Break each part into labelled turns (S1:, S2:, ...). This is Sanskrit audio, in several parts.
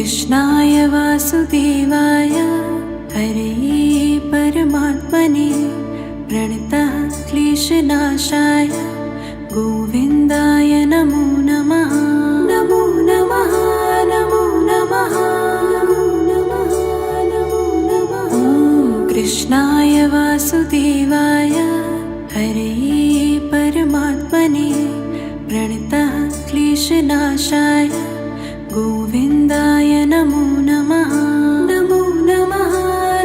S1: कृष्णाय वासुदेवाय हरये परमात्मने प्रणतः क्लेशनाशाय गोविन्दाय नमो नमः। नमो नमः नमो नमः नमो नमः नमो नमः। कृष्णाय वासुदेवाय हरये परमात्मने प्रणतः क्लेशनाशाय गोविन्दाय नमो नमः। नमो नमः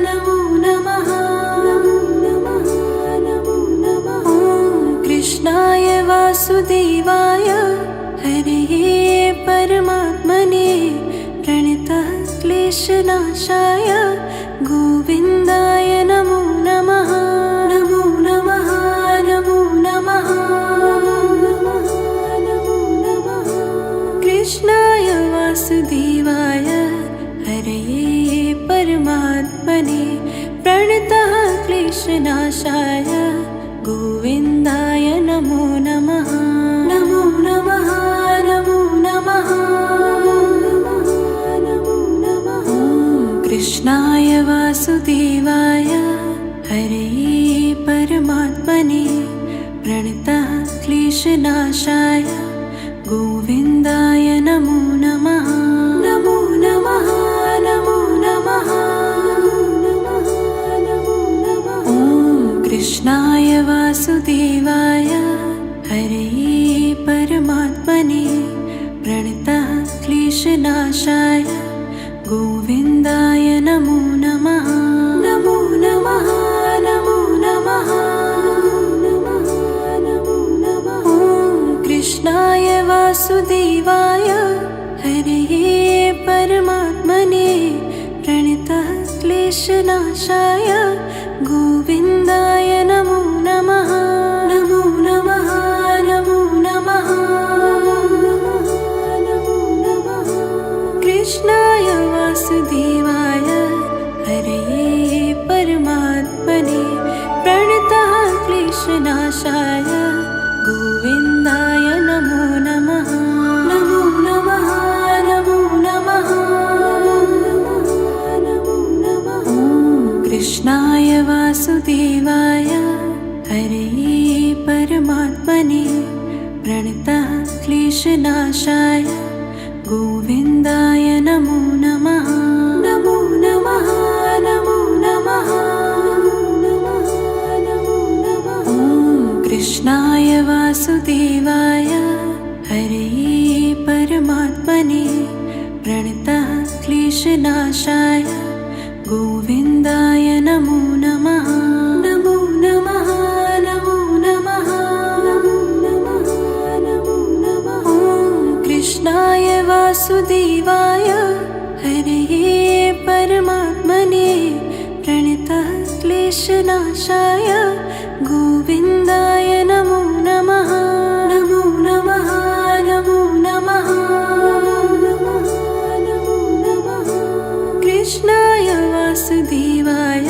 S1: नमो नमः नमो नमः नमो नमः। कृष्णाय वासुदेवाय हरये परमात्मने प्रणतः क्लेशनाशाय गोविन्दाय नमो नमः। नमो नमः नमो नमः नमो नमः नमो नमः। कृष्णाय वासुदेवाय हरये परमात्मने प्रणतः क्लेशनाशाय गोविन्दाय नमो नमः। नमो नमः नमो नमः नमो नमः। कृष्णाय वासुदेवाय हरये परमात्मने प्रणतः क्लेशनाशाय गोविन्दाय नमो नमः। नमो नमः नमो नमः नमो नमः। कृष्णाय वासुदेवाय हरये परमात्मने प्रणतः क्लेशनाशाय गोविन्दाय नमो नमः। नमो नमः नमो नमः नमो नमः। कृष्णाय वासुदेवाय हरये परमात्मने प्रणतः क्लेशनाशाय गोविन्दाय नमो नमः। नमो नमः नमो नमः नमो नमः। कृष्णाय वासुदेवाय हरये परमात्मने प्रणतः क्लेशनाशाय गोविन्दाय नमो नमः। नमो नमः नमो नमः नमो नमः। कृष्णाय वासुदेवाय हरये परमात्मने प्रणतः क्लेशनाशाय गोविन्दाय नमो नमः। नमो नमः नमो नमः नमो नमः। कृष्णाय वासुदेवाय हरये परमात्मने प्रणतः क्लेशनाशाय गोविन्दाय नमो नमः। नमो नमः नमो नमः नमो नमः नमो नमः। कृष्णाय वासुदेवाय हरये परमात्मने प्रणतः क्लेशनाशाय गोविन्दाय नमो नमः। नमो नमः नमो नमः नमो नमः। कृष्णाय वासुदेवाय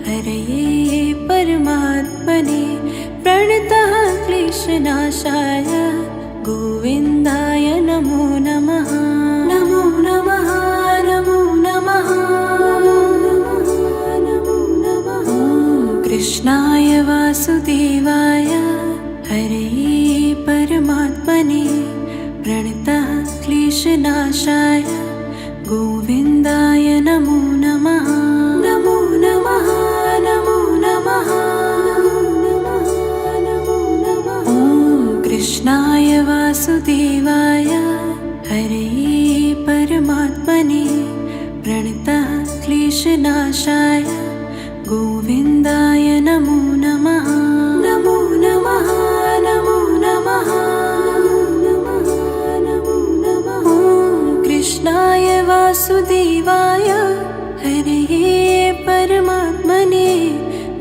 S1: हरये परमात्मने प्रणतः क्लेशनाशाय गोविन्दाय नमो नमः। नमो नमः नमो नमः नमो नमः। कृष्णाय वासुदेवाय हरये परमात्मने प्रणतः क्लेशनाशाय गोविन्दाय नमो नमः। नमो नमः नमो नमः नमो नमः। कृष्णाय वासुदेवाय हरये परमात्मने प्रणतः क्लेशनाशाय गोविन्दाय नमो नमः। नमो नमः नमो नमः नमो नमः। कृष्णाय वासुदेवाय हरये परमात्मने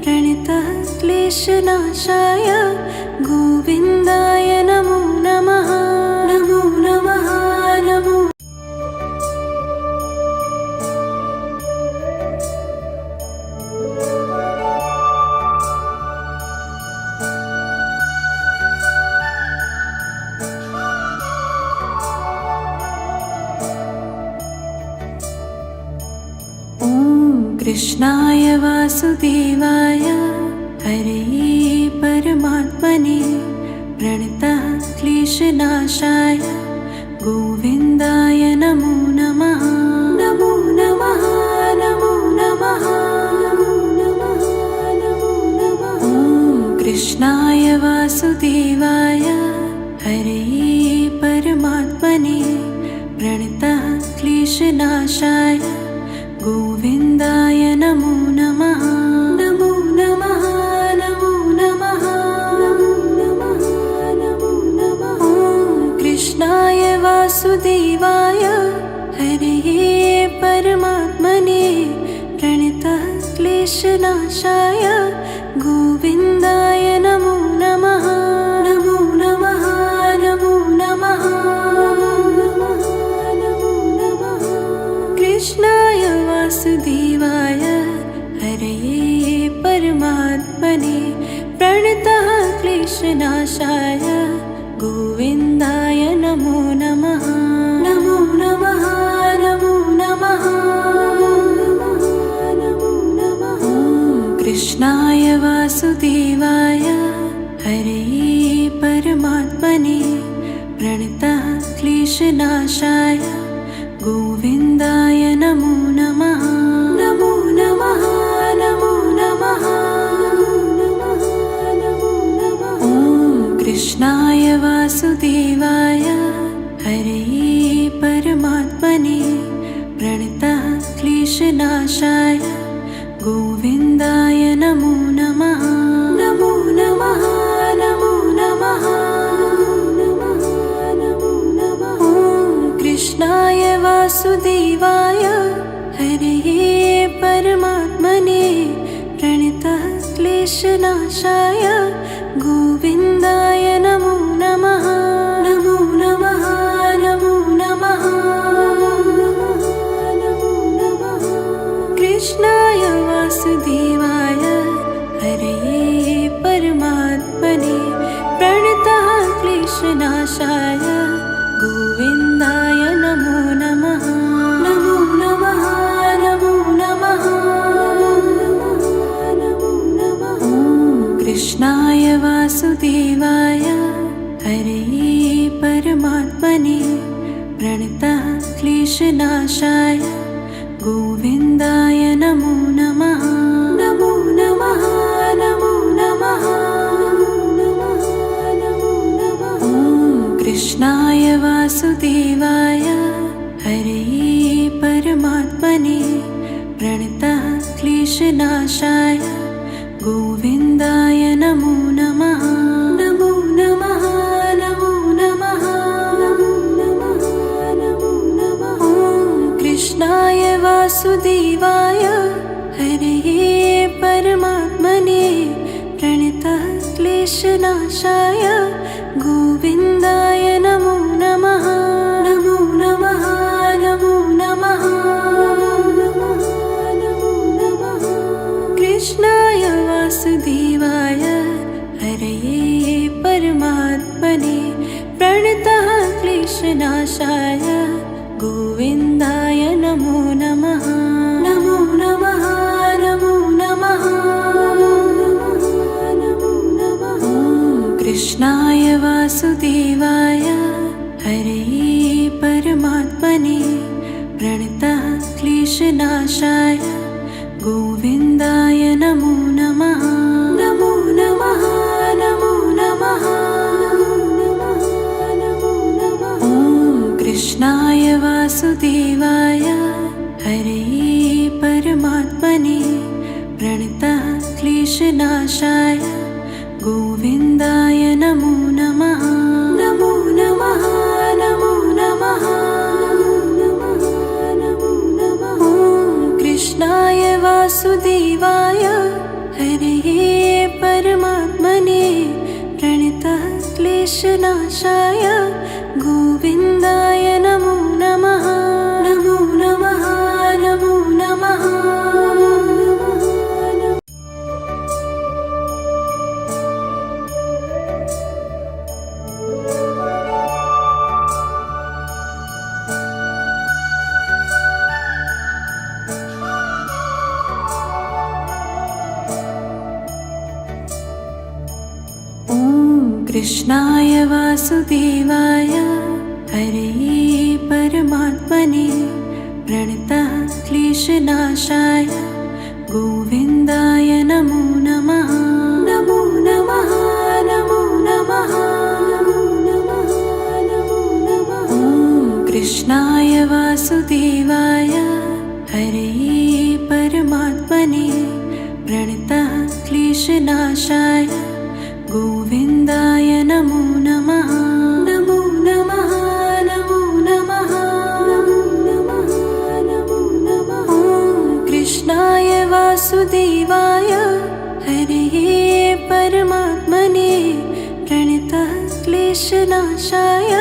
S1: प्रणतः क्लेशनाशाय गोविन्दाय नमो नमः। नमो नमः नमो कृष्णाय वासुदेवाय हरे परमात्मने प्रणतः क्लेशनाशाय गोविन्दाय नमो नमः। नमो नमः नमो नमः नमो नमः। कृष्णाय वासुदेवाय हरे परमात्मने प्रणतः क्लेशनाशाय गोविन्दाय नमो नमः। नमो नमः नमो नमः नमो नमः। कृष्णाय वासुदेवाय हरे परमात्मने प्रणतः क्लेशनाशाय गोविन्दाय नमो नमः। नमो नमः नमो नमः नमो नमः। कृष्णाय वासुदेवाय हरे परमात्मने प्रणतः क्लेशनाशाय गोविन्दाय नमो नमः। नमो नमः नमो नमः नमो नमः। कृष्णाय वासुदेवाय हरे परमात्मने प्रणतः क्लेशनाशाय गोविन्दाय नमो नमः। नमो नमः नमो नमः नमो नमः। कृष्णाय वासुदेवाय हरे परमात्मने प्रणतः क्लेशनाशाय गोविन्दाय नमो नमः। नमो नमः नमो नमः नमो नमः। कृष्णाय वासुदेवाय हरे परमात्मने प्रणतः क्लेशनाशाय गोविन्दाय नमो नमः। नमो नमः नमो नमः नमो नमः। कृष्णाय वासुदेवाय हरे परमात्मने प्रणतः क्लेशनाशाय गोविन्दाय नमो नमः। नमो नमः नमो नमः नमो नमः। कृष्णाय वासुदेवाय हरे परमात्मने प्रणतः क्लेशनाशाय गोविन्दाय नमो नमः। नमो नमः नमो नमः नमो नमः। कृष्णाय वासुदेवाय हरे परमात्मने प्रणतः क्लेशनाशाय गोविन्दाय नमो नमः। नमो नमः नमो नमः नमो नमः। कृष्णाय वासुदेवाय हरे परमात्मने प्रणतः क्लेशनाशाय गोविन्दाय नमो नमः। नमो नमः नमो नमः नमो नमः। कृष्णाय वासुदेवाय हरे परमात्मने प्रणतः क्लेशनाशाय गोविन्दाय नमो नमः। नमो नमः नमो नमः नमो नमः। कृष्णाय वासुदेवाय हरे परमात्मने प्रणतः क्लेशनाशाय गोविन्दाय नमो नमः। नमो नमः नमो नमः नमो नमः। कृष्णाय वासुदेवाय हरे परमात्मने प्रणतः क्लेशनाशाय गोविन्दाय नमो नमः। नमो नमः नमो नमः नमो नमः। कृष्णाय वासुदेवाय हरे परमात्मने प्रणतः क्लेशनाशाय गोविन्दाय नमो नमः। नमो नमः नमो नमः। वासुदेवाय हरे परमात्मने प्रणतः क्लेशनाशाय गोविन्दाय नमो नमः। नमो नमः नमो नमः नमो नमः नमो नमः। कृष्णाय वासुदेवाय हरे परमात्मने प्रणतः क्लेशनाशाय गोविन्दाय नमो नमः। नमो नमः नमो नमः नमो नमः नमो नमः। कृष्णाय वासुदेवाय हरे परमात्मने प्रणतः क्लेशनाशाय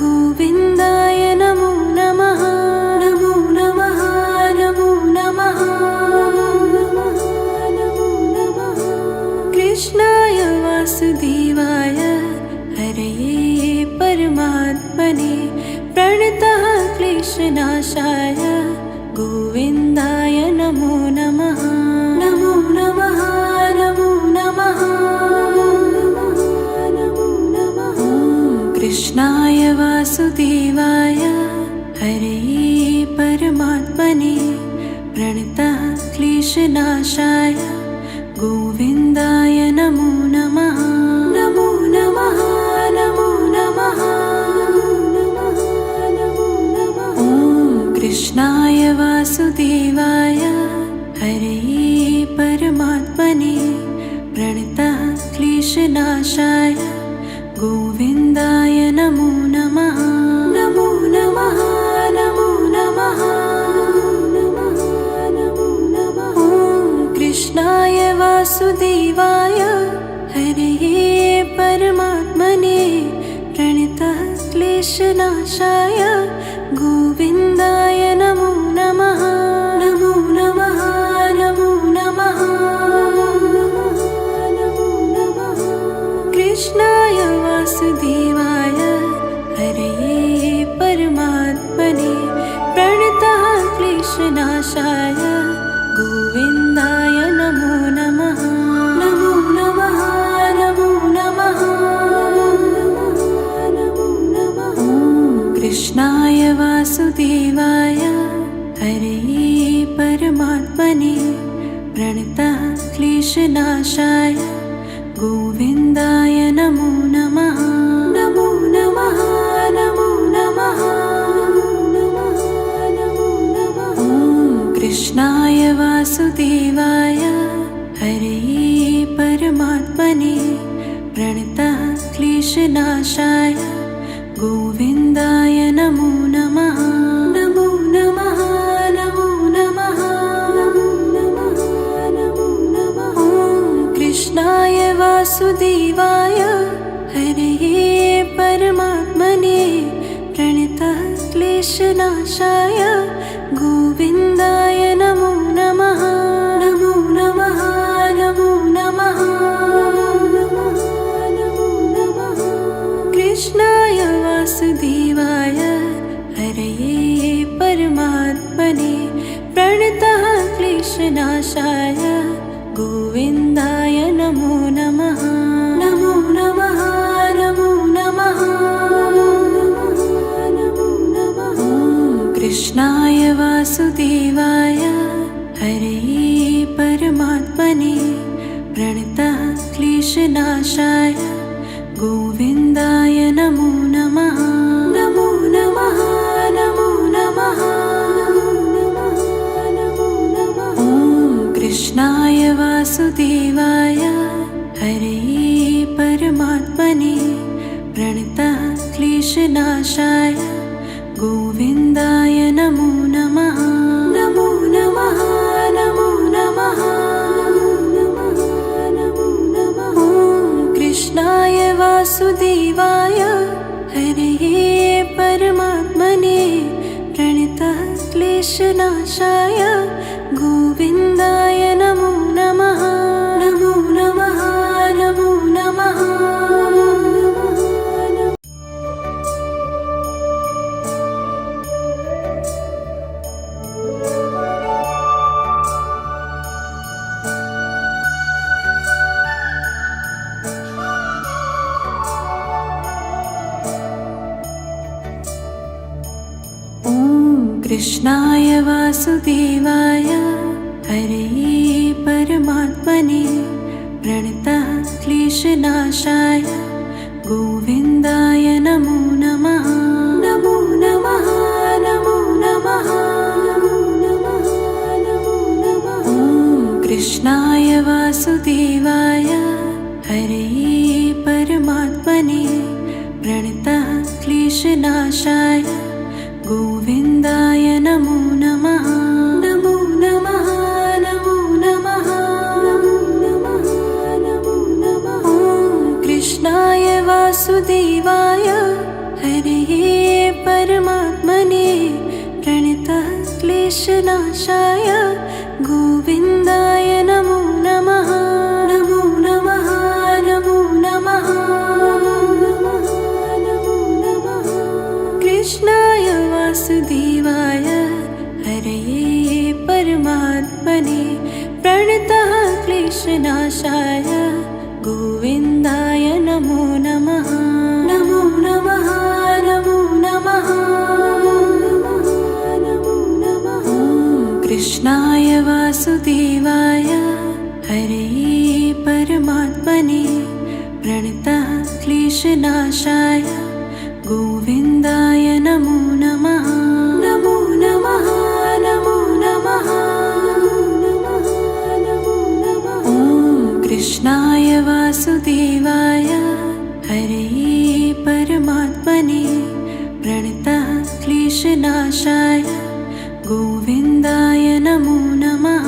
S1: गोविन्दाय नमो नमः। नमो नमः नमो नमः नमो नमः। कृष्णाय वासुदेवाय हरे परमात्मने प्रणतः क्लेशनाशाय गोविन्दाय नमो नमः। नमो नमः नमो नमः नमो नमः। कृष्णाय वासुदेवाय हरे परमात्मने प्रणतः क्लेशनाशाय गोविन्दाय नमो नमः। नमो नमः नमो नमः नमो नमः। कृष्णाय वासुदेवाय हरे परमात्मने प्रणतः क्लेशनाशाय गोविन्दाय नमो नमः। नमो नमः नमो नमः नमो नमः। कृष्णाय वासुदेवाय हरे परमात्मने प्रणतः क्लेशनाशाय गोविन्दाय नमो नमः। नमो नमः नमो नमः नमो नमः। कृष्णाय वासुदेवाय हरे परमात्मने प्रणतः क्लेशनाशाय गोविन्दाय नमो नमः। नमो नमः नमो नमः नमो नमः। कृष्णाय वासुदेवाय हरे परमात्मने प्रणतः क्लेशनाशाय गोविन्दाय नमो नमः। नमो नमः नमो नमः नमो नमः। कृष्णाय वासुदेवाय हरे परमात्मने प्रणतः क्लेशनाशाय गोविन्दाय नमो नमः। नमो नमः नमो नमः नमो नमः। कृष्णाय वासुदेवाय हरे परमात्मने प्रणतः क्लेशनाशाय गोविन्दाय नमो नमः। नमो नमः नमो नमः नमो नमः। कृष्णाय वासुदेवाय हरे परमात्मने प्रणतः क्लेशनाशाय गोविन्दाय नमो नमः। नमो नमः नमो नमः नमो नमः। कृष्णाय वासुदेवाय हरे परमात्मने प्रणतः क्लेशनाशाय गोविन्दाय नमो नमः। नमो नमः नमो नमः नमो नमः। कृष्णाय वासुदेवाय हरे परमात्मने प्रणतः क्लेशनाशाय गोविन्दाय नमो नमः। नमो नमः नमो नमः नमो नमः। कृष्णाय वासुदेवाय हरे परमात्मने प्रणतः क्लेशनाशाय गोविन्दाय नमो नमः। नमो नमः नमो नमः। कृष्णाय वासुदेवाय हरे परमात्मने प्रणतः क्लेशनाशाय गोविन्दाय नमो नमः। नमो नमः नमो नमः नमो नमः नमो नमः। कृष्णाय वासुदेवाय हरे परमात्मने प्रणतः क्लेशनाशाय गोविन्दाय नमो नमः। नमो नमः नमो नमः नमो नमः नमो नमः। कृष्णाय वासुदेवाय हरे परमात्मने प्रणतः क्लेशनाशाय गोविन्दाय नमो नमः। नमो नमः नमो नमः नमो नमः। कृष्णाय वासुदेवाय हरे परमात्मने प्रणतः क्लेशनाशाय गोविन्दाय नमो नमः। नमो नमः नमो नमः नमो नमः। कृष्णाय वासुदेवाय हरे परमात्मने प्रणतः क्लेशनाशाय गोविन्दाय नमो नमः। नमो नमः नमो नमः नमो नमः। कृष्णाय वासुदेवाय हरे परमात्मने प्रणतः क्लेशनाशाय गोविन्दाय नमो नमः।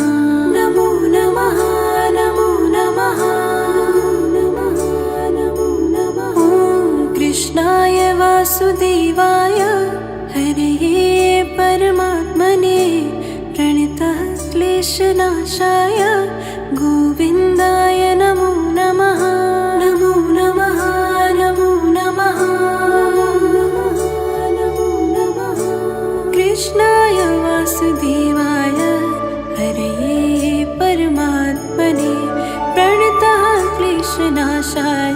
S1: नमो नमः नमो नमः नमो नमः। कृष्णाय वासुदेवाय हरे परमात्मने प्रणतः क्लेशनाशाय गोविन्दाय नमो नमः। नमो नमः नमो नमः नमो नमः। कृष्णाय वासुदेवाय हरे परमात्मने प्रणतः क्लेशनाशाय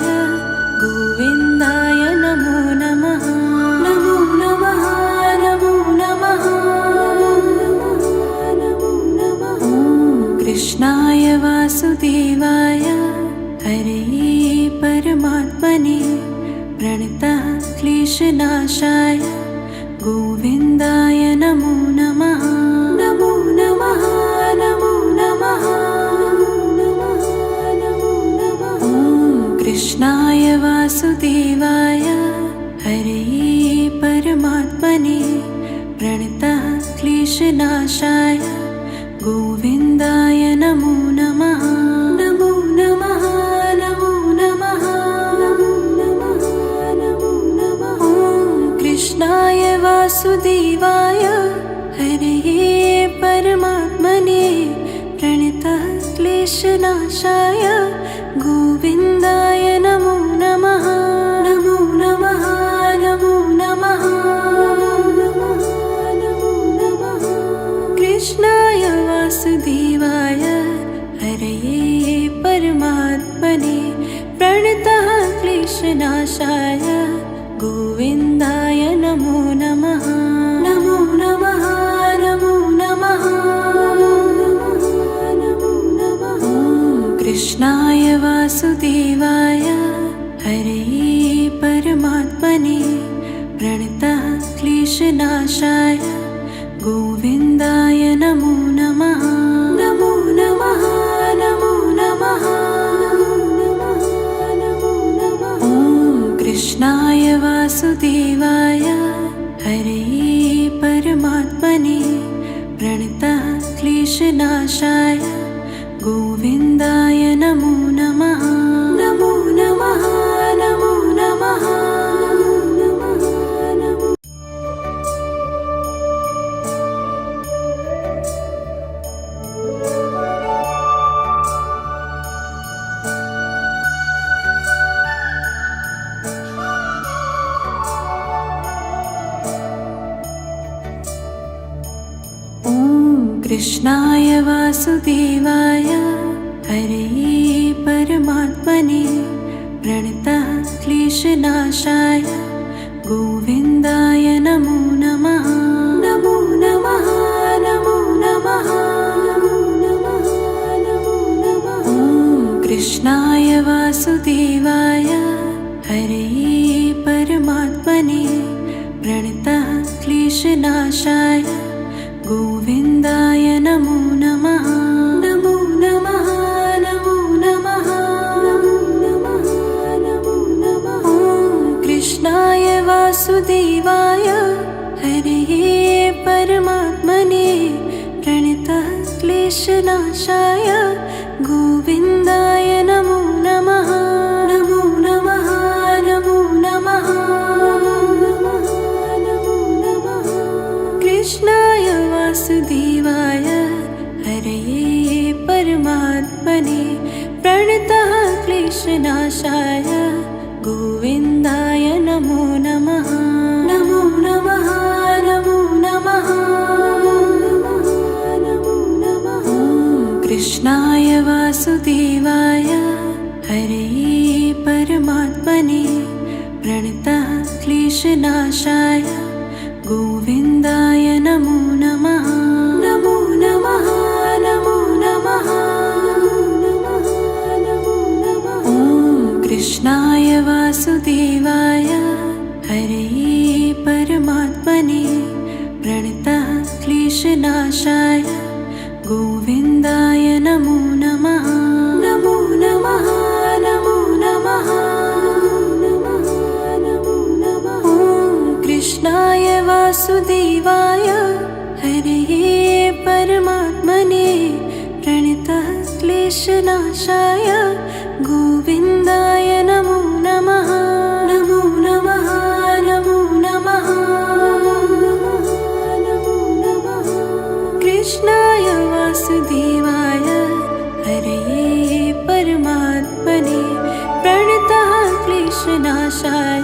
S1: गोविन्दाय नमो नमः। नमो नमः नमो नमः नमो नमः। कृष्णाय वासुदेवाय हरे परमात्मने प्रणतः क्लेशनाशाय गोविन्दाय नमो नमः। नमो नमः नमो नमः नमो नमः। कृष्णाय वासुदेवाय हरे परमात्मने प्रणतः क्लेशनाशाय गोविन्दाय नमो नमः। नमो नमः नमो नमः नमो नमः। कृष्णाय वासुदेवाय हरे परमात्मने प्रणतः क्लेशनाशाय गोविन्दाय नमो नमः। नमो नमः नमो नमः नमो नमः। कृष्णाय वासुदेवाय हरे परमात्मने प्रणतः क्लेशनाशाय गोविन्दाय नमो नमः। नमो नमः नमो नमः नमो नमः। कृष्णाय वासुदेवाय हरे परमात्मने प्रणतः क्लेशनाशाय गोविन्दाय नमो नमः। नमो नमः नमो नमः नमो नमः। कृष्णाय वासुदेवाय हरे परमात्मने प्रणतः क्लेशनाशाय गोविन्दाय नमो नमः। नमो नमः नमो नमः नमो। कृष्णाय वासुदेवाय हरे परमात्मने प्रणतः क्लेशनाशाय गोविन्दाय नमो नमः। नमो नमः वासुदेवाय हरे परमात्मने प्रणतः क्लेशनाशाय गोविन्दाय नमो नमः। नमो नमः नमो नमः नमो नमः नमो नमः। कृष्णाय वासुदेवाय हरे परमात्मने प्रणतः क्लेशनाशाय गोविन्दाय नमो नमः। नमो नमः नमो नमः नमो नमः। कृष्णाय वासुदेवाय हरे परमात्मने प्रणतः क्लेशनाशाय गोविन्दाय नमो नमः। नमो नमः नमो नमः नमो नमः। कृष्णाय वासुदेवाय हरे परमात्मने प्रणतः क्लेशनाशाय गोविन्दाय नमो नमः। नमो नमः नमो नमः नमो नमः। कृष्णाय वासुदेवाय हरे परमात्मने प्रणतः क्लेशनाशाय गोविन्दाय नमो नमः। नमो नमः नमो नमः नमो नमः। कृष्णाय वासुदेवाय हरे परमात्मने प्रणतः क्लेशनाशाय गोविन्दाय नमो नमः। नमो नमः नमो नमः नमो नमः। कृष्णाय वासुदेवाय हरे परमात्मने प्रणतः क्लेशनाशाय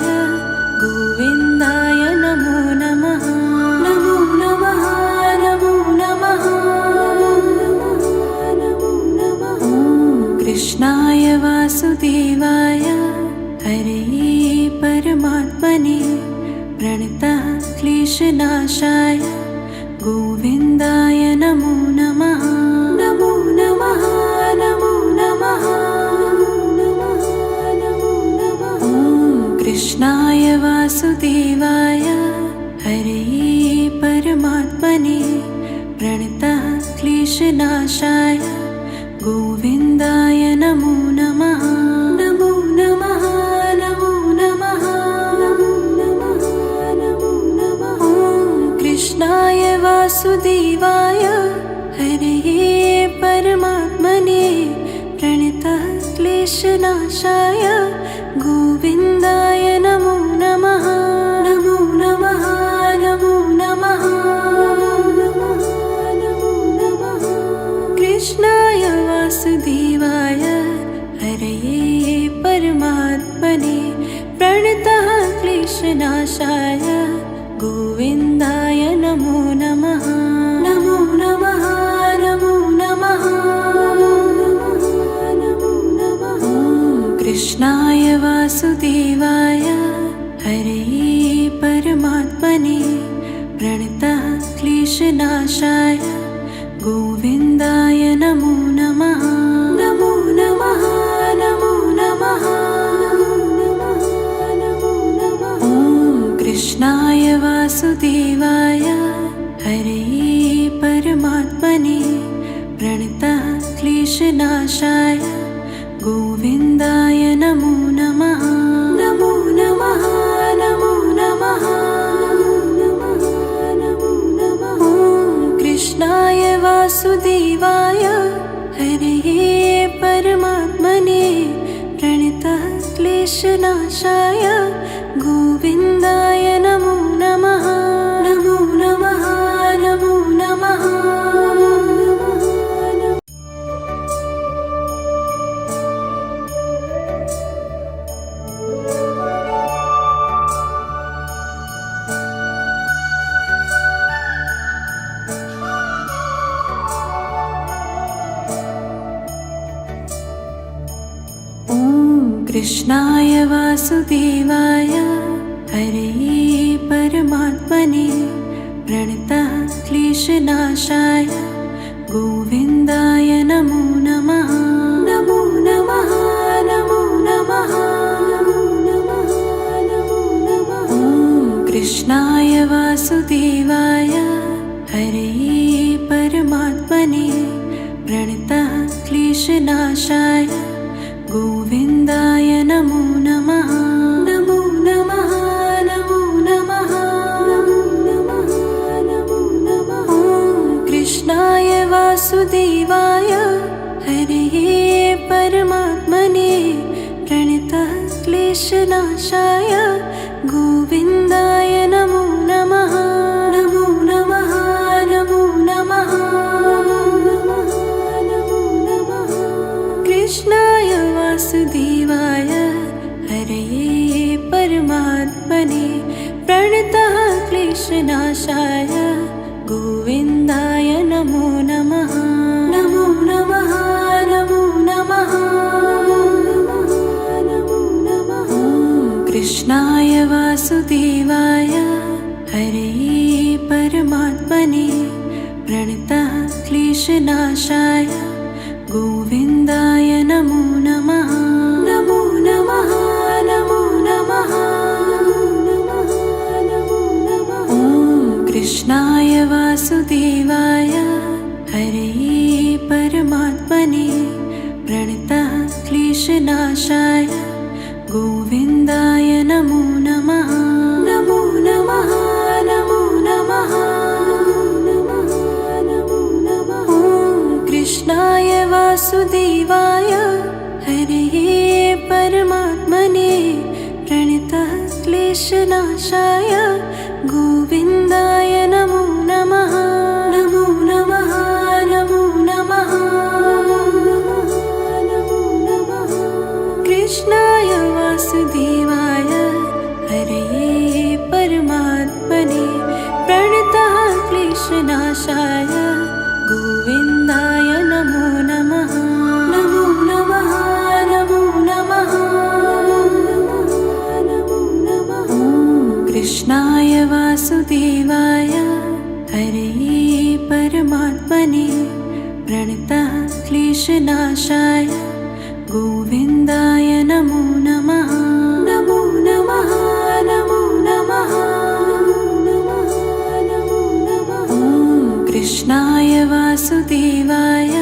S1: गोविन्दाय नमो नमः। नमो नमः नमो नमः नमो नमः। कृष्णाय वासुदेवाय हरे परमात्मने प्रणतः क्लेशनाशाय गोविन्दाय नमो नमः। नमो नमः नमो नमः नमो नमः। कृष्णाय वासुदेवाय हरे परमात्मने प्रणतः क्लेशनाशाय गोविन्दाय नमो नमः। नमो नमः नमो नमः नमो नमः। कृष्णाय वासुदेवाय हरे परमात्मने प्रणतः क्लेशनाशाय गोविन्दाय नमो नमः। नमो नमः नमो नमः नमो नमः। कृष्णाय वासुदेवाय हरे परमात्मने प्रणतः क्लेशनाशाय गोविन्दाय नमो नमः। नमो नमः नमो नमः नमो नमः। कृष्णाय वासुदेवाय हरे परमात्मने प्रणतः क्लेशनाशाय गोविन्दाय नमो नमः। नमो नमः नमो नमः नमो नमः। कृष्णाय वासुदेवाय हरे परमात्मने प्रणतः क्लेशनाशाय गोविन्दाय नमो नमः। नमो नमः नमो नमः नमो नमः। कृष्णाय वासुदेवाय हरे परमात्मने प्रणतः क्लेशनाशाय गोविन्दाय नमो नमः। नमो नमः नमो नमः कृष्णाय वासुदेवाय हरे परमात्मने प्रणतः क्लेशनाशाय गोविन्दाय नमो नमः। नमो नमः नमो कृष्णाय वासुदेवाय हरे परमात्मने प्रणतः क्लेशनाशाय गोविन्दाय नमो नमः। नमो नमः नमो नमः नमो नमः नमो नमः। कृष्णाय वासुदेवाय हरे परमात्मने प्रणतः क्लेशनाशाय गोविन्दाय नमो नमः। नमो नमः नमो नमः नमो नमः। कृष्णाय वासुदेवाय हरे परमात्मने प्रणतः क्लेशनाशाय गोविन्दाय नमो नमः। नमो नमः नमो नमः नमो नमः। कृष्णाय वासुदेवाय हरे परमात्मने प्रणतः क्लेशनाशाय गोविन्दाय नमो नमः। नमो नमः नमो नमः नमो नमः। कृष्णाय वासुदेवाय हरे परमात्मने प्रणतः क्लेशनाशाय गोविन्दाय नमो नमः। नमो नमः नमो नमः नमो नमः। कृष्णाय वासुदेवाय हरे परमात्मने प्रणतः क्लेशनाशाय गोविन्दाय नमो नमः। नमो नमः नमो नमः नमो नमः। कृष्णाय वासुदेवाय हरे परमात्मने प्रणतः क्लेशनाशाय गोविन्दाय नमो नमः। नमो नमः नमो नमः नमो नमः। कृष्णाय वासुदेवाय हरे परमात्मने प्रणतः क्लेशनाशाय गोविन्दाय नमो नमः। नमो नमः नमो नमः नमो नमः। कृष्णाय वासुदेवाय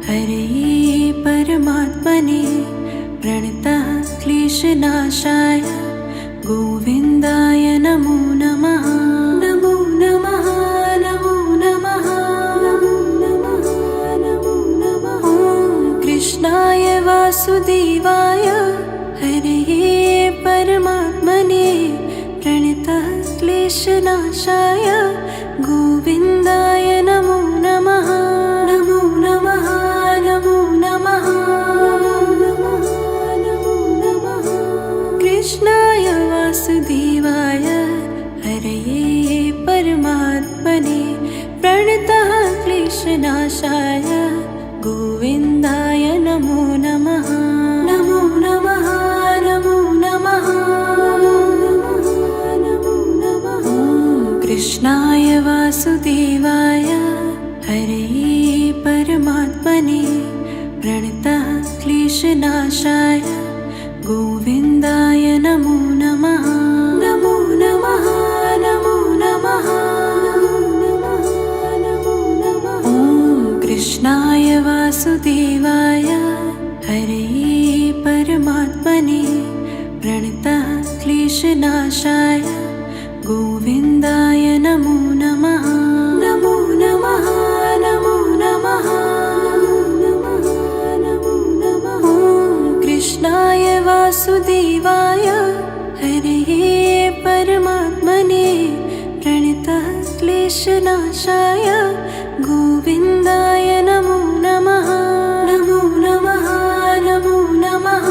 S1: हरे परमात्मने प्रणतः क्लेशनाशाय गोविन्दाय नमो नमः। नमो नमः नमो नमः नमो नमः। कृष्णाय वासुदेवाय हरे परमात्मने प्रणतः क्लेशनाशाय गोविन्दाय नमो नमः। नमो नमः नमो नमः नमो नमः। कृष्णाय वासुदेवाय हरे परमात्मने प्रणतः क्लेशनाशाय गोविन्दाय नमो नमः। नमो नमः नमो नमः नमो नमः। कृष्णाय वासुदेवाय हरे परमात्मने प्रणतः क्लेशनाशाय गोविन्दाय नमो नमः। नमो नमः नमो नमः नमो नमः। कृष्णाय वासुदेवाय हरे परमात्मने प्रणतः क्लेशनाशाय गोविन्दाय नमो नमः। नमो नमः नमो नमः नमो नमः। कृष्णाय वासुदेवाय हरे परमात्मने प्रणतः क्लेशनाशाय गोविन्दाय नमो नमः। नमो नमः नमो नमः।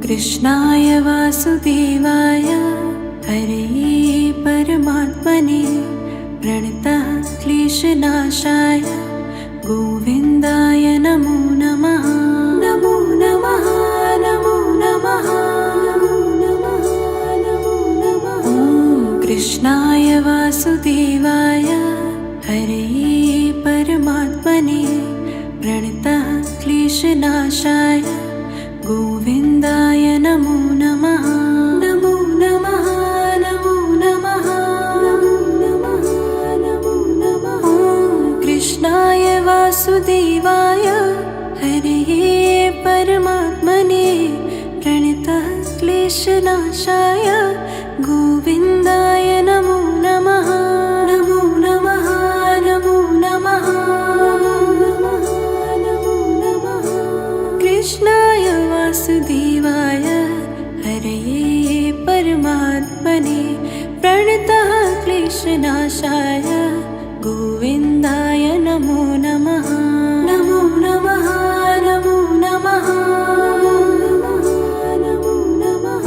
S1: कृष्णाय वासुदेवाय हरे परमात्मने प्रणतः क्लेशनाशाय गोविन्दाय नमो नमः। नमो नमः वासुदेवाय हरे परमात्मने प्रणतः क्लेशनाशाय गोविन्दाय नमो नमः। नमो नमः नमो नमः नमो नमः नमो नमः। ॐ कृष्णाय वासुदेवाय हरे परमात्मने प्रणतः क्लेशनाशाय गोविन्दाय नमो नमः। नमो नमः नमो नमः नमो नमः। कृष्णाय वासुदेवाय हरे परमात्मने प्रणतः क्लेशनाशाय गोविन्दाय नमो नमः। नमो नमः नमो नमः नमो नमः।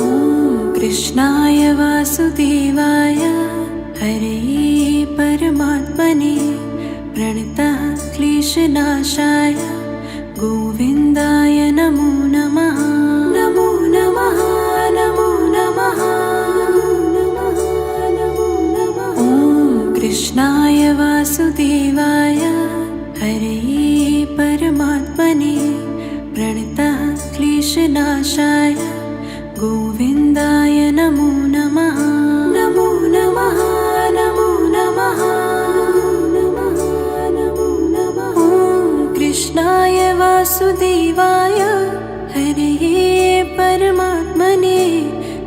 S1: कृष्णाय वासुदेवाय हरे परमात्मने प्रणतः क्लेशनाशाय गोविन्दाय नमो नमः। नमो नमः नमो नमः नमो नमः। ॐ कृष्णाय वासुदेवाय हरे परमात्मने प्रणतः क्लेशनाशाय गोविन्दाय नमो नमः। नमो नमः नमो नमः नमो नमः। ॐ कृष्णाय वासुदेवाय हरे परमात्मने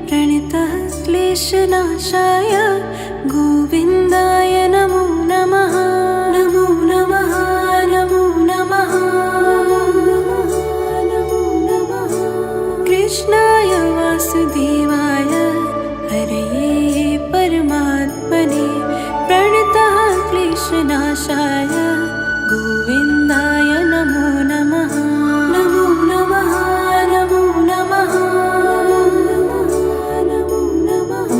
S1: प्रणतः क्लेशनाशाय गोविन्दाय नमो नमः। नमो नमः नमो नमः नमो नमः। कृष्णाय वासुदेवाय हरे परमात्मने प्रणतः क्लेशनाशाय गोविन्दाय नमो नमः। नमो नमः नमो नमः नमो नमः।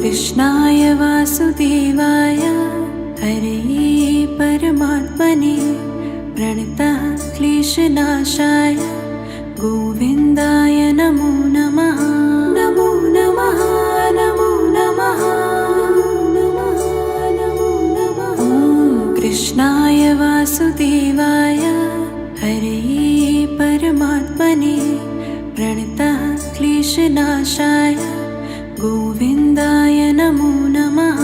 S1: कृष्णाय वासुदेवाय हरे परमात्मने प्रणतः क्लेशनाशाय गोविन्दाय नमो नमः। नमो नमः नमो नमः नमो नमः। कृष्णाय वासुदेवाय हरे परमात्मने प्रणतः क्लेशनाशाय गोविन्दाय नमो नमः।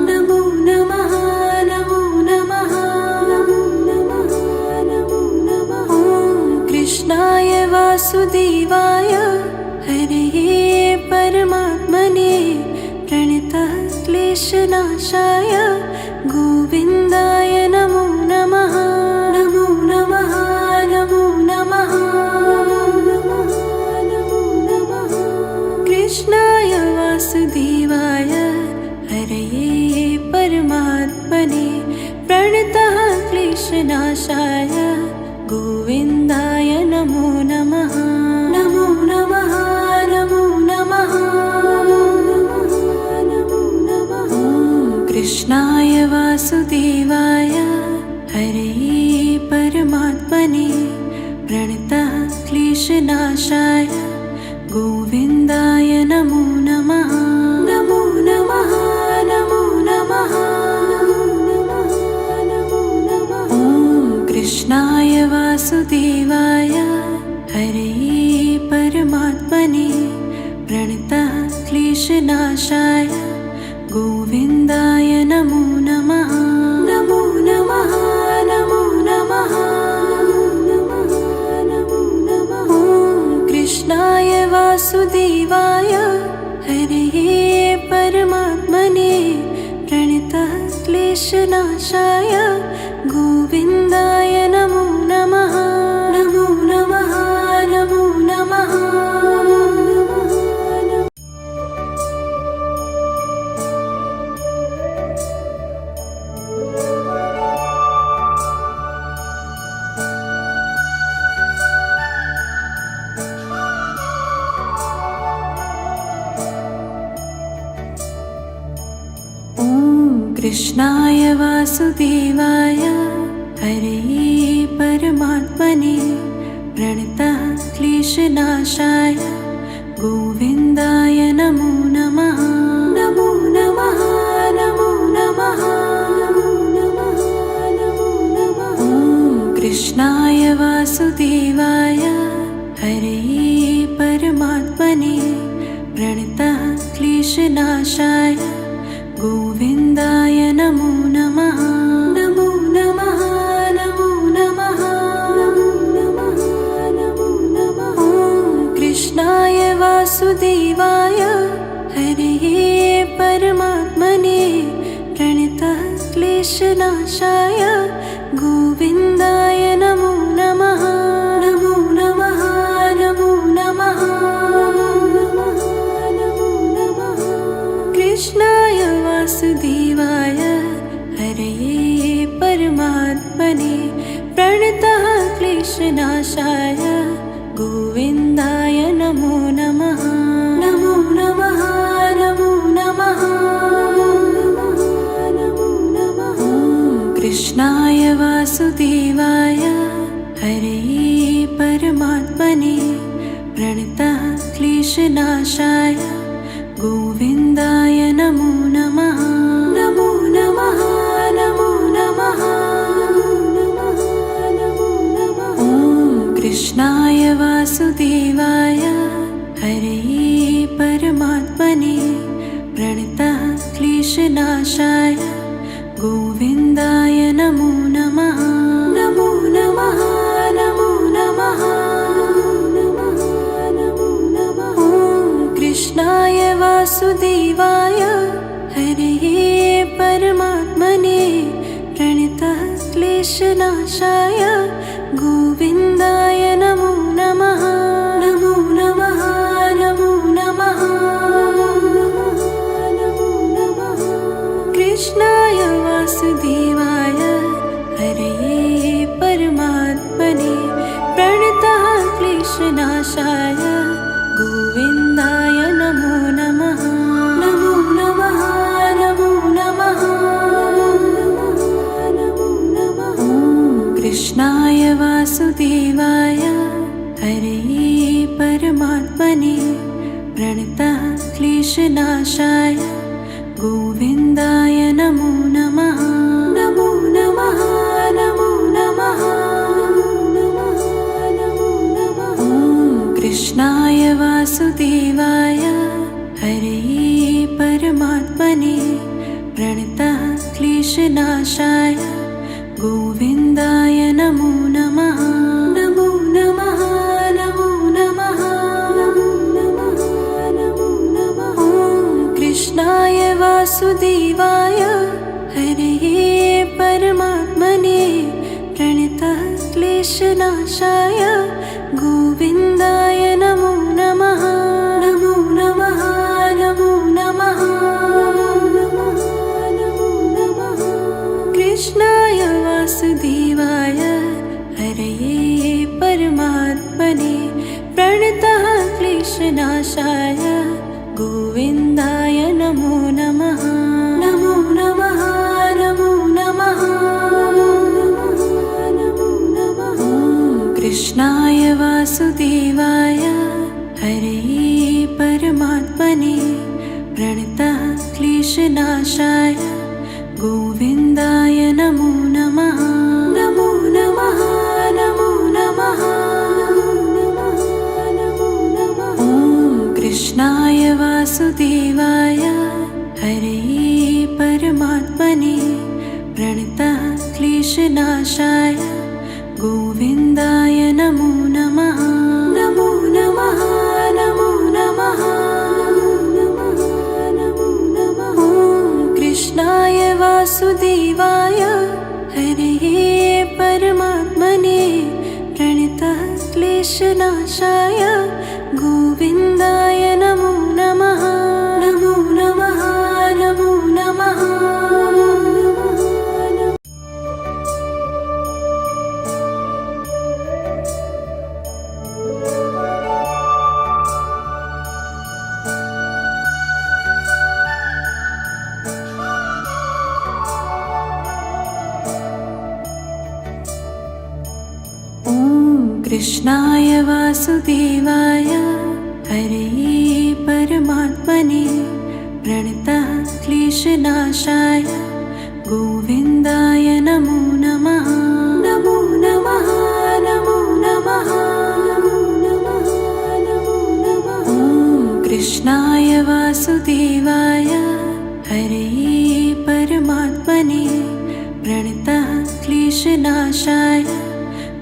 S1: नमो नमः नमो नमः नमो नमः। कृष्णाय वासुदेवाय हरे परमात्मने प्रणतः क्लेशनाशाय गोविन्दाय नमो नमः। नमो नमः नमो नमः नमो नमः। कृष्णाय वासुदेवाय हरे परमात्मने प्रणतः क्लेशनाशाय गोविन्दाय नमो नमः। नमो नमः नमो नमः नमो नमः। कृष्णाय वासुदेवाय हरे परमात्मने प्रणतः क्लेशनाशाय गोविन्दाय नमो नमः। नमो नमः नमो नमः नमो नमः। कृष्णाय वासुदेवाय हरे परमात्मने प्रणतः क्लेशनाशाय गोविन्दाय नमो नमः। नमो नमः नमो नमः नमो नमः। कृष्णाय वासुदेवाय हरे परमात्मने प्रणतः क्लेशनाशाय गोविन्दाय नमो नमः। नमो नमः नमो नमः। कृष्णाय वासुदेवाय हरे परमात्मने प्रणतः क्लेशनाशाय गोविन्दाय नमो नमः। नमो नमः नमो नमः कृष्णाय वासुदेवाय हरे परमात्मने प्रणतः क्लेशनाशाय गोविन्दाय नमो नमः। नमो नमः नमो नमः नमो नमः नमो नमः। कृष्णाय वासुदेवाय हरे परमात्मने प्रणतः क्लेशनाशाय गोविन्दाय नमो नमः। नमो नमः नमो नमः नमो नमः। कृष्णाय वासुदेवाय हरे परमात्मने प्रणतः क्लेशनाशाय गोविन्दाय नमो नमः। नमो नमः नमो नमः नमो नमः। कृष्णाय वासुदेवाय हरे परमात्मने प्रणतः क्लेशनाशाय गोविन्दाय नमो नमः। नमो नमः नमो नमः नमो नमः। कृष्णाय वासुदेवाय हरे परमात्मने प्रणतः क्लेशनाशाय गोविन्दाय नमो नमः। नमो नमः नमो नमः नमो नमः। कृष्णाय वासुदेवाय हरे परमात्मने प्रणतः क्लेशनाशाय गोविन्दाय नमो नमः। नमो नमः नमो नमः नमो नमः। कृष्णाय वासुदेवाय हरे परमात्मने प्रणतः क्लेशनाशाय गोविन्दाय नमो नमः। नमो नमः नमो नमः नमो नमः। कृष्णाय वासुदेवाय हरे परमात्मने प्रणतः क्लेशनाशाय गोविन्दाय नमो नमः। नमो नमः नमो नमः नमो नमः। कृष्णाय वासुदेवाय हरे परमात्मने प्रणतः क्लेशनाशाय गोविन्दाय नमो नमः। नमो नमः नमो नमः नमो नमः। कृष्णाय वासुदेवाय हरे परमात्मने प्रणतः क्लेशनाशाय गोविन्दाय नमो नमः। नमो नमः नमो नमः नमो नमः। कृष्णाय वासुदेवाय हरे परमात्मने प्रणतः क्लेशनाशाय गोविन्दाय नमो नमः। नमो नमः नमो नमः नमो नमः। कृष्णाय वासुदेवाय हरे परमात्मने प्रणतः क्लेशनाशाय गोविन्दाय नमो नमः। नमो नमः नमो नमः नमो नमः। कृष्णाय वासुदेवाय हरे परमात्मने प्रणतः क्लेशनाशाय गोविन्दाय नमो नमः। नमो नमः नमो नमः नमो नमः। कृष्णाय वासुदेवाय हरे परमात्मने प्रणतः क्लेशनाशाय गोविन्दाय नमो नमः। नमो नमः नमो नमः। कृष्णाय वासुदेवाय हरे परमात्मने प्रणतः क्लेशनाशाय गोविन्दाय नमो नमः। नमो नमः कृष्णाय वासुदेवाय हरे परमात्मने प्रणतः क्लेशनाशाय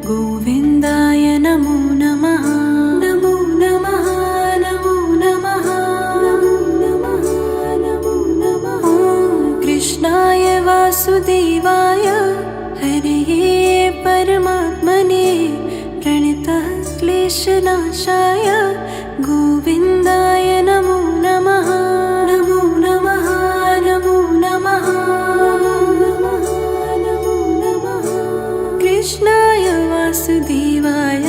S1: गोविन्दाय नमो नमः। नमो नमः नमो नमः नमो नमः नमो नमः। कृष्णाय वासुदेवाय हरे परमात्मने प्रणतः क्लेशनाशाय गोविन्दाय नमो नमः। नमो नमः नमो नमः नमो नमः। कृष्णाय वासुदेवाय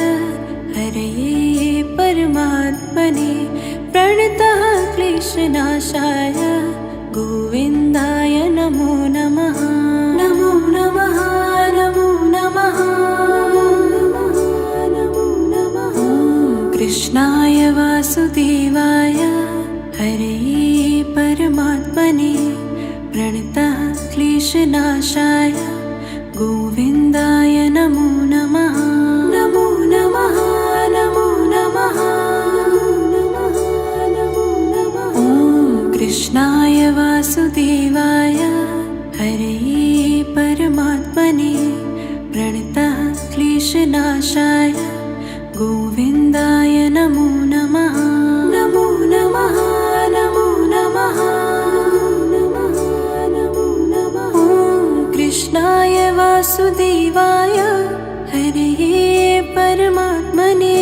S1: हरे परमात्मने प्रणतः क्लेशनाशाय गोविन्दाय नमो नमः। नमो नमः नमो नमः नमो नमः। कृष्णाय वासुदेवाय हरे परमात्मने प्रणतः क्लेशनाशाय गोविन्दाय नमो नमः। नमो नमः नमो नमः नमो नमः। कृष्णाय वासुदेवाय हरे परमात्मने प्रणतः क्लेशनाशाय गोविन्दाय नमो नमः। नमो नमः नमो नमः नमो नमः। कृष्णाय वासुदेवाय हरे परमात्मने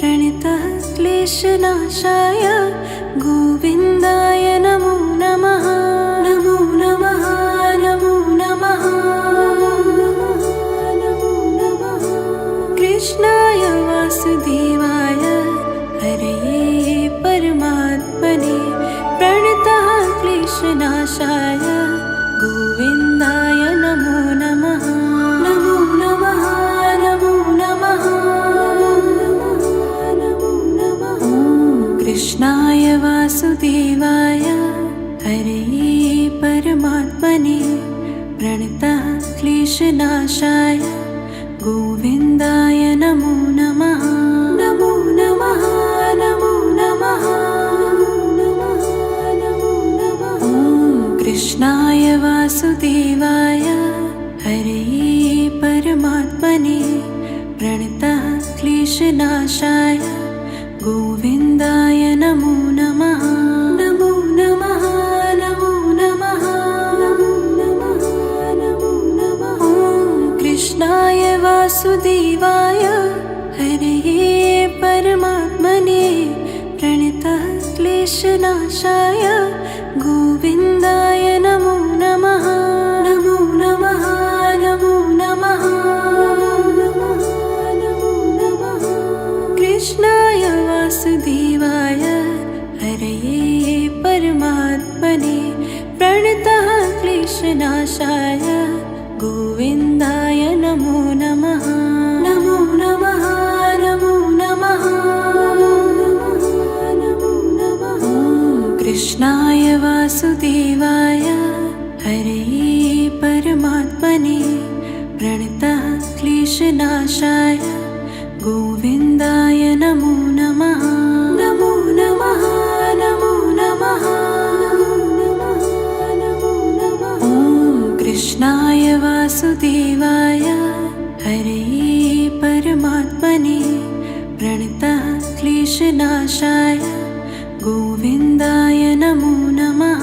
S1: प्रणतः क्लेशनाशाय गोविन्दाय नमो नमः। नमो नमः नमो नमः नमो नमः। कृष्णाय वासुदेवाय हरे परमात्मने प्रणतः क्लेशनाशाय गोविन्दाय नमो नमः। नमो नमः नमो नमः नमो नमः। कृष्णाय वासुदेवाय हरे परमात्मने प्रणतः क्लेशनाशाय गोविन्दाय नमो नमः। नमो नमः नमो नमः नमो नमः। कृष्णाय वासुदेवाय हरे परमात्मने प्रणतः क्लेशनाशाय गोविन्दाय नमो नमः। नमो नमः नमो नमः नमो नमः। कृष्णाय वासुदेवाय हरे परमात्मने प्रणतः क्लेशनाशाय गोविन्दाय नमो नमः। नमो नमः नमो नमः नमो नमः। कृष्णाय वासुदेवाय हरे परमात्मने प्रणतः क्लेशनाशाय गोविन्दाय नमो नमः। नमो नमः नमो नमः नमो नमः। कृष्णाय वासुदेवाय हरे परमात्मने प्रणतः क्लेशनाशाय गोविन्दाय नमो नमः। नमो नमः नमो नमः नमो नमः। कृष्णाय वासुदेवाय हरे परमात्मने प्रणतः क्लेशनाशाय गोविन्दाय नमो नमः।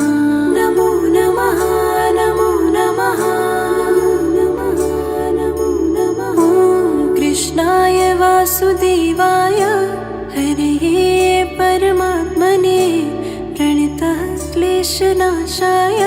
S1: नमो नमः नमो नमः नमो नमः। कृष्णाय वासुदेवाय हरे परमात्मने प्रणतः क्लेशनाशाय